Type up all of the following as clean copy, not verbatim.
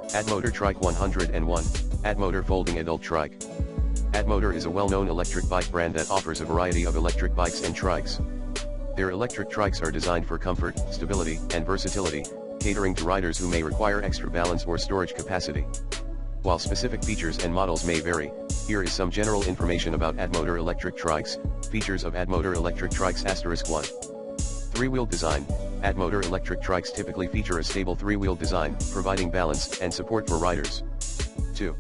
Addmotor Trike 101, Addmotor Folding Adult Trike. Addmotor is a well-known electric bike brand that offers a variety of electric bikes and trikes. Their electric trikes are designed for comfort, stability, and versatility, catering to riders who may require extra balance or storage capacity. While specific features and models may vary, here is some general information about Addmotor electric trikes. Features of Addmotor electric trikes *1. Three-wheel design. Addmotor electric trikes typically feature a stable three-wheel design, providing balance and support for riders. 2.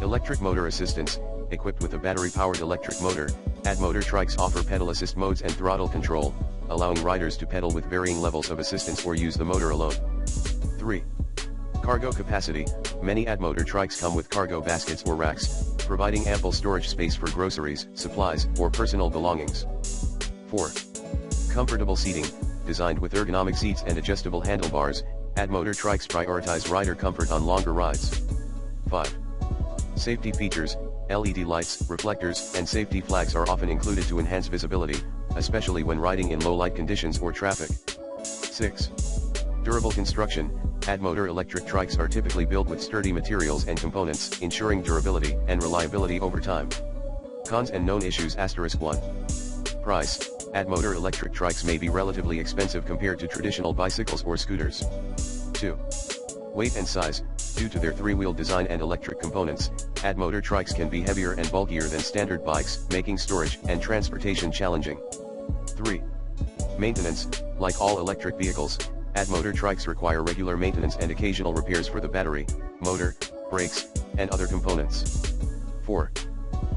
Electric motor assistance. Equipped with a battery-powered electric motor, Addmotor trikes offer pedal assist modes and throttle control, allowing riders to pedal with varying levels of assistance or use the motor alone. 3. Cargo capacity. Many Addmotor trikes come with cargo baskets or racks, providing ample storage space for groceries, supplies, or personal belongings. 4. Comfortable seating. Designed with ergonomic seats and adjustable handlebars, Addmotor trikes prioritize rider comfort on longer rides. 5. Safety features. LED lights, reflectors, and safety flags are often included to enhance visibility, especially when riding in low light conditions or traffic. 6. Durable construction. Addmotor electric trikes are typically built with sturdy materials and components, ensuring durability and reliability over time. Cons and known issues *1. Price. Addmotor electric trikes may be relatively expensive compared to traditional bicycles or scooters. 2. Weight and size. Due to their three-wheel design and electric components, Addmotor trikes can be heavier and bulkier than standard bikes, making storage and transportation challenging. 3. Maintenance. Like all electric vehicles, Addmotor trikes require regular maintenance and occasional repairs for the battery, motor, brakes, and other components. 4.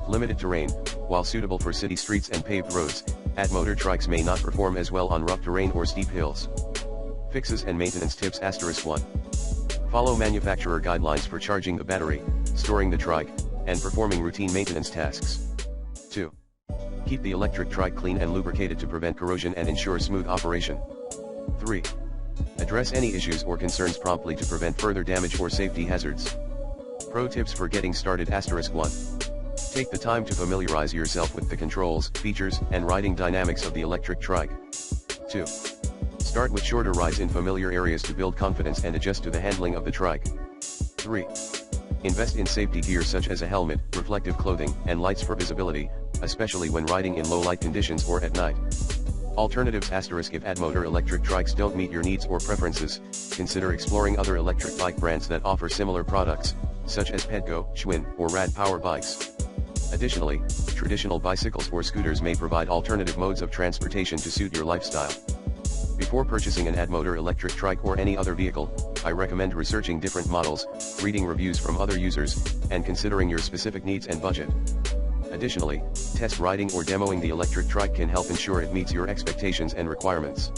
Limited terrain. While suitable for city streets and paved roads, Addmotor trikes may not perform as well on rough terrain or steep hills. Fixes and maintenance tips *1. Follow manufacturer guidelines for charging the battery, storing the trike, and performing routine maintenance tasks. 2. Keep the electric trike clean and lubricated to prevent corrosion and ensure smooth operation. 3. Address any issues or concerns promptly to prevent further damage or safety hazards. Pro tips for getting started *1. Take the time to familiarize yourself with the controls, features, and riding dynamics of the electric trike. 2. Start with shorter rides in familiar areas to build confidence and adjust to the handling of the trike. 3. Invest in safety gear such as a helmet, reflective clothing, and lights for visibility, especially when riding in low light conditions or at night. Alternatives *. If Addmotor electric trikes don't meet your needs or preferences, consider exploring other electric bike brands that offer similar products, such as Pedgo, Schwinn, or Rad Power bikes. Additionally, traditional bicycles or scooters may provide alternative modes of transportation to suit your lifestyle. Before purchasing an Addmotor electric trike or any other vehicle, I recommend researching different models, reading reviews from other users, and considering your specific needs and budget. Additionally, test riding or demoing the electric trike can help ensure it meets your expectations and requirements.